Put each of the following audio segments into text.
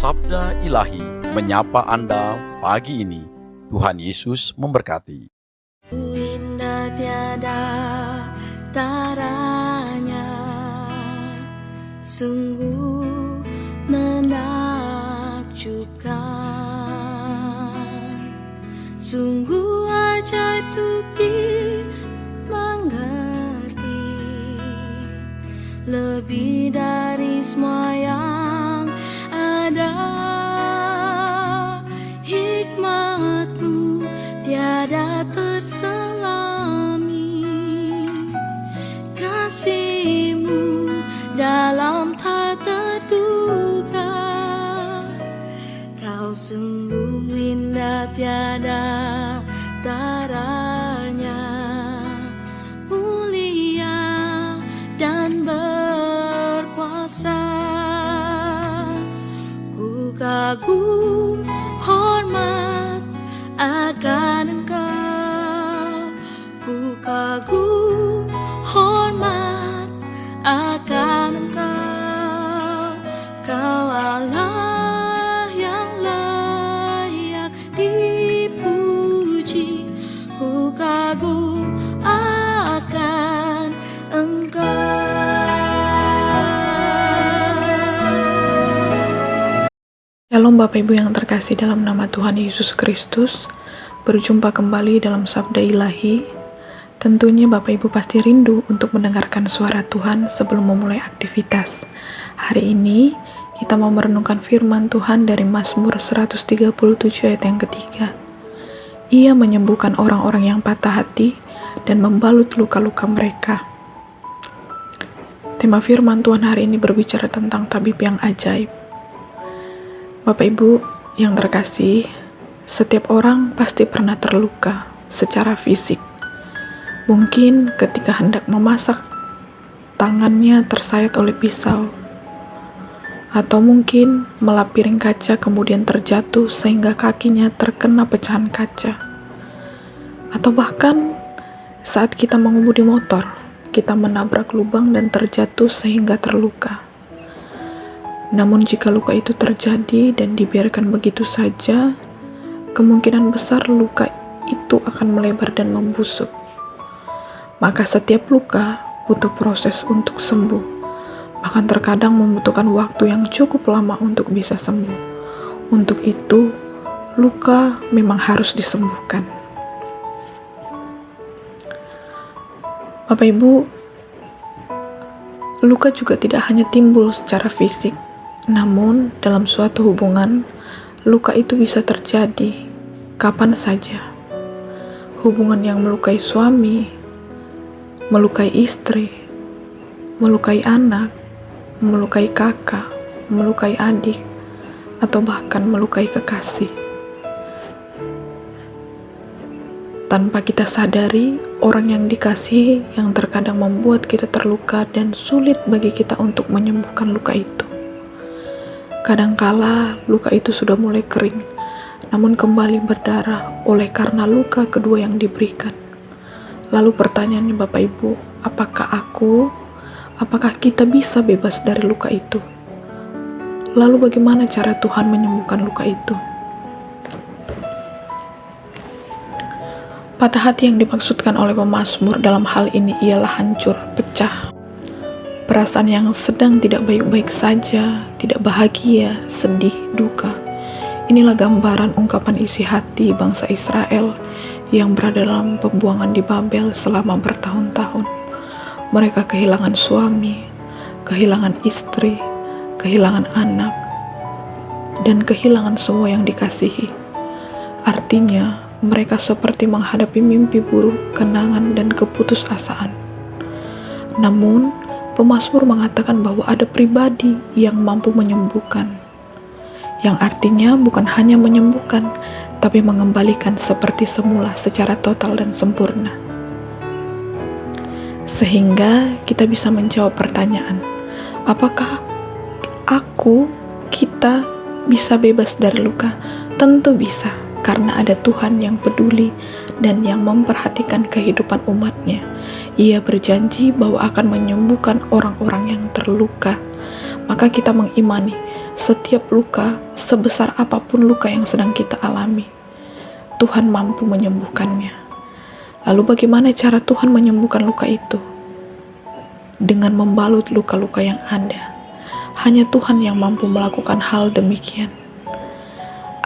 Sabda Ilahi menyapa Anda pagi ini. Tuhan Yesus memberkati. Indah tiada taranya, sungguh menakjubkan, sungguh ajaib untuk dimengerti, lebih dari semua yang ada. Hikmat-Mu tiada terselami, kasih-Mu dalam tak terduga. Kau sungguh indah tiada taranya, mulia dan berkuasa. Ku kagum hormat akan Engkau, ku kagum hormat akan Engkau. Kau Allah yang layak dipuji, ku kagum akan Engkau. Shalom Bapak Ibu yang terkasih dalam nama Tuhan Yesus Kristus. Berjumpa kembali dalam Sabda Ilahi. Tentunya Bapak Ibu pasti rindu untuk mendengarkan suara Tuhan sebelum memulai aktivitas. Hari ini kita mau merenungkan firman Tuhan dari Mazmur 137 ayat yang ketiga. Ia menyembuhkan orang-orang yang patah hati dan membalut luka-luka mereka. Tema firman Tuhan hari ini berbicara tentang tabib yang ajaib. Bapak Ibu yang terkasih, setiap orang pasti pernah terluka secara fisik. Mungkin ketika hendak memasak, tangannya tersayat oleh pisau. Atau mungkin melap piring kaca kemudian terjatuh sehingga kakinya terkena pecahan kaca. Atau bahkan saat kita mengemudi motor, kita menabrak lubang dan terjatuh sehingga terluka. Namun jika luka itu terjadi dan dibiarkan begitu saja, kemungkinan besar luka itu akan melebar dan membusuk. Maka setiap luka butuh proses untuk sembuh, bahkan terkadang membutuhkan waktu yang cukup lama untuk bisa sembuh. Untuk itu, luka memang harus disembuhkan. Bapak Ibu, luka juga tidak hanya timbul secara fisik, namun dalam suatu hubungan, luka itu bisa terjadi kapan saja. Hubungan yang melukai suami, melukai istri, melukai anak, melukai kakak, melukai adik, atau bahkan melukai kekasih. Tanpa kita sadari, orang yang dikasihi yang terkadang membuat kita terluka dan sulit bagi kita untuk menyembuhkan luka itu. Kadangkala luka itu sudah mulai kering, namun kembali berdarah oleh karena luka kedua yang diberikan. Lalu pertanyaannya Bapak Ibu, apakah kita bisa bebas dari luka itu? Lalu bagaimana cara Tuhan menyembuhkan luka itu? Patah hati yang dimaksudkan oleh pemazmur dalam hal ini ialah hancur, pecah. Perasaan yang sedang tidak baik-baik saja, tidak bahagia, sedih, duka. Inilah gambaran ungkapan isi hati bangsa Israel yang berada dalam pembuangan di Babel selama bertahun-tahun. Mereka kehilangan suami, kehilangan istri, kehilangan anak, dan kehilangan semua yang dikasihi. Artinya, mereka seperti menghadapi mimpi buruk, kenangan, dan keputusasaan. Namun, pemazmur mengatakan bahwa ada pribadi yang mampu menyembuhkan, yang artinya bukan hanya menyembuhkan, tapi mengembalikan seperti semula secara total dan sempurna. Sehingga kita bisa menjawab pertanyaan, apakah kita bisa bebas dari luka? Tentu bisa, karena ada Tuhan yang peduli dan yang memperhatikan kehidupan umatnya. Ia berjanji bahwa akan menyembuhkan orang-orang yang terluka. Maka kita mengimani setiap luka, sebesar apapun luka yang sedang kita alami, Tuhan mampu menyembuhkannya. Lalu bagaimana cara Tuhan menyembuhkan luka itu? Dengan membalut luka-luka yang ada. Hanya Tuhan yang mampu melakukan hal demikian.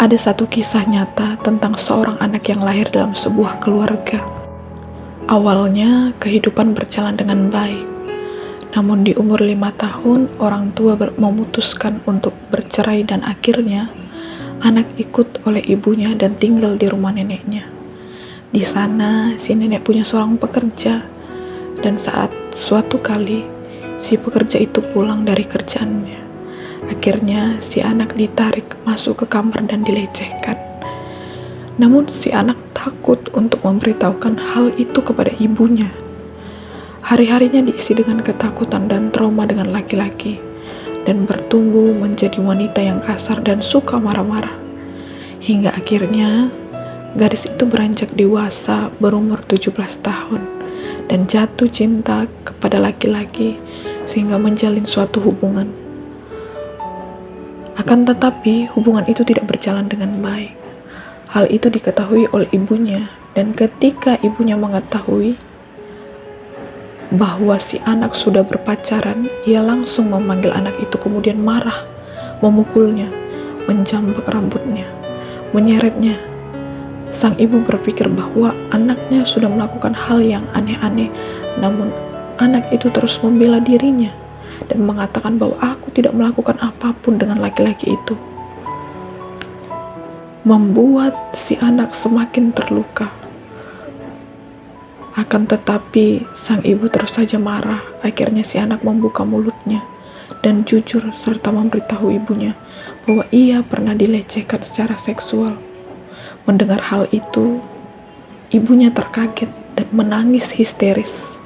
Ada satu kisah nyata tentang seorang anak yang lahir dalam sebuah keluarga. Awalnya kehidupan berjalan dengan baik. Namun di umur 5 tahun, orang tua memutuskan untuk bercerai dan akhirnya anak ikut oleh ibunya dan tinggal di rumah neneknya. Di sana, si nenek punya seorang pekerja, dan saat suatu kali si pekerja itu pulang dari kerjaannya, akhirnya si anak ditarik masuk ke kamar dan dilecehkan. Namun si anak takut untuk memberitahukan hal itu kepada ibunya. Hari-harinya diisi dengan ketakutan dan trauma dengan laki-laki, dan bertumbuh menjadi wanita yang kasar dan suka marah-marah. Hingga akhirnya gadis itu beranjak dewasa berumur 17 tahun dan jatuh cinta kepada laki-laki sehingga menjalin suatu hubungan. Akan tetapi hubungan itu tidak berjalan dengan baik. Hal itu diketahui oleh ibunya, dan ketika ibunya mengetahui bahwa si anak sudah berpacaran, ia langsung memanggil anak itu, kemudian marah, memukulnya, menjambak rambutnya, menyeretnya. Sang ibu berpikir bahwa anaknya sudah melakukan hal yang aneh-aneh, namun anak itu terus membela dirinya dan mengatakan bahwa aku tidak melakukan apapun dengan laki-laki itu. Membuat si anak semakin terluka. Akan tetapi sang ibu terus saja marah. Akhirnya si anak membuka mulutnya dan jujur serta memberitahu ibunya bahwa ia pernah dilecehkan secara seksual. Mendengar hal itu, ibunya terkaget dan menangis histeris,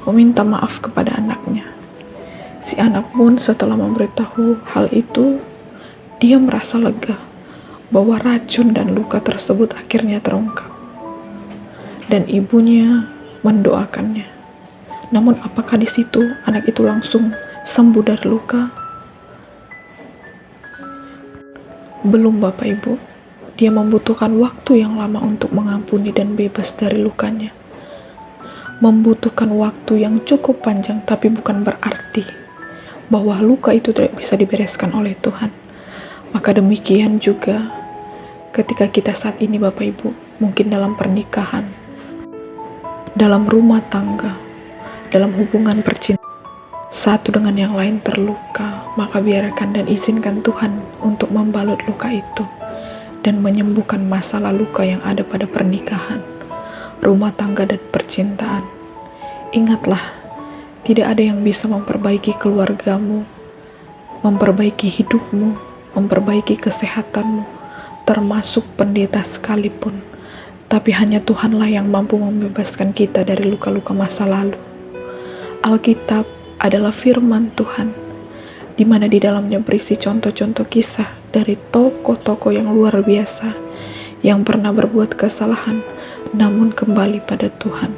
meminta maaf kepada anaknya. Si anak pun setelah memberitahu hal itu, dia merasa lega bahwa racun dan luka tersebut akhirnya terungkap. Dan ibunya mendoakannya. Namun apakah di situ anak itu langsung sembuh dari luka? Belum, Bapak Ibu. Dia membutuhkan waktu yang lama untuk mengampuni dan bebas dari lukanya. Membutuhkan waktu yang cukup panjang, tapi bukan berarti bahwa luka itu tidak bisa dibereskan oleh Tuhan. Maka demikian juga ketika kita saat ini, Bapak Ibu, mungkin dalam pernikahan, dalam rumah tangga, dalam hubungan percintaan, satu dengan yang lain terluka, maka biarkan dan izinkan Tuhan untuk membalut luka itu dan menyembuhkan masalah luka yang ada pada pernikahan, rumah tangga, dan percintaan. Ingatlah, tidak ada yang bisa memperbaiki keluargamu, memperbaiki hidupmu, memperbaiki kesehatanmu, termasuk pendeta sekalipun. Tapi hanya Tuhanlah yang mampu membebaskan kita dari luka-luka masa lalu. Alkitab adalah firman Tuhan, di mana di dalamnya berisi contoh-contoh kisah dari tokoh-tokoh yang luar biasa yang pernah berbuat kesalahan namun kembali pada Tuhan.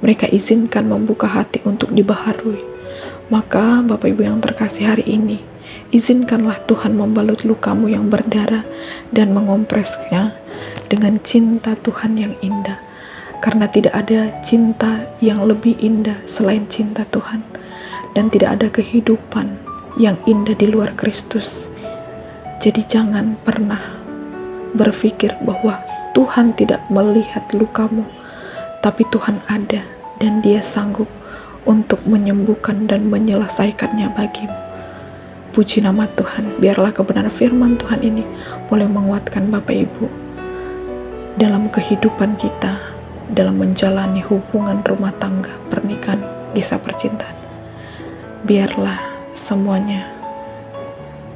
Mereka izinkan membuka hati untuk dibaharui. Maka Bapak Ibu yang terkasih, hari ini izinkanlah Tuhan membalut lukamu yang berdarah dan mengompresnya dengan cinta Tuhan yang indah, karena tidak ada cinta yang lebih indah selain cinta Tuhan, dan tidak ada kehidupan yang indah di luar Kristus. Jadi jangan pernah berpikir bahwa Tuhan tidak melihat lukamu, tapi Tuhan ada dan Dia sanggup untuk menyembuhkan dan menyelesaikannya bagimu. Puji nama Tuhan. Biarlah kebenaran firman Tuhan ini boleh menguatkan Bapak Ibu dalam kehidupan kita, dalam menjalani hubungan rumah tangga, pernikahan, kisah percintaan. Biarlah semuanya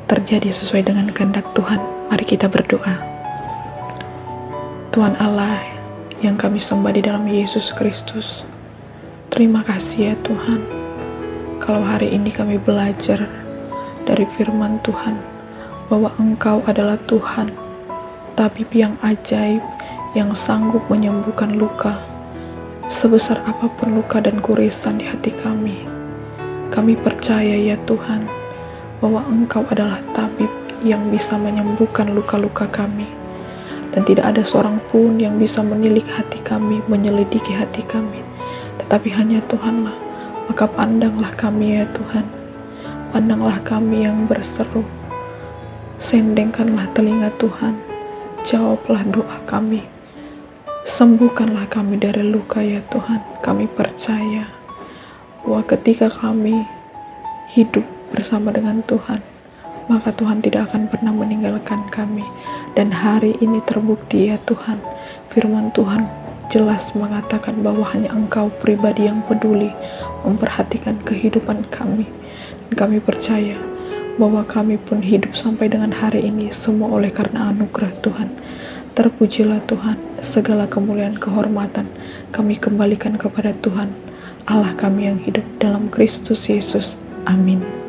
terjadi sesuai dengan kehendak Tuhan. Mari kita berdoa. Tuhan Allah yang kami sembah di dalam Yesus Kristus, terima kasih ya Tuhan, kalau hari ini kami belajar dari firman Tuhan bahwa Engkau adalah Tuhan tabib yang ajaib yang sanggup menyembuhkan luka. Sebesar apapun luka dan gorisan di hati kami percaya ya Tuhan, bahwa Engkau adalah tabib yang bisa menyembuhkan luka-luka kami. Dan tidak ada seorang pun yang bisa menilik hati kami, menyelidiki hati kami, tetapi hanya Tuhanlah. Maka pandanglah kami ya Tuhan, pandanglah kami yang berseru, sendengkanlah telinga Tuhan, jawablah doa kami, sembuhkanlah kami dari luka ya Tuhan. Kami percaya bahwa ketika kami hidup bersama dengan Tuhan, maka Tuhan tidak akan pernah meninggalkan kami. Dan hari ini terbukti ya Tuhan, firman Tuhan jelas mengatakan bahwa hanya Engkau pribadi yang peduli memperhatikan kehidupan kami. Dan kami percaya bahwa kami pun hidup sampai dengan hari ini semua oleh karena anugerah Tuhan. Terpujilah Tuhan, segala kemuliaan kehormatan kami kembalikan kepada Tuhan, Allah kami yang hidup dalam Kristus Yesus. Amin.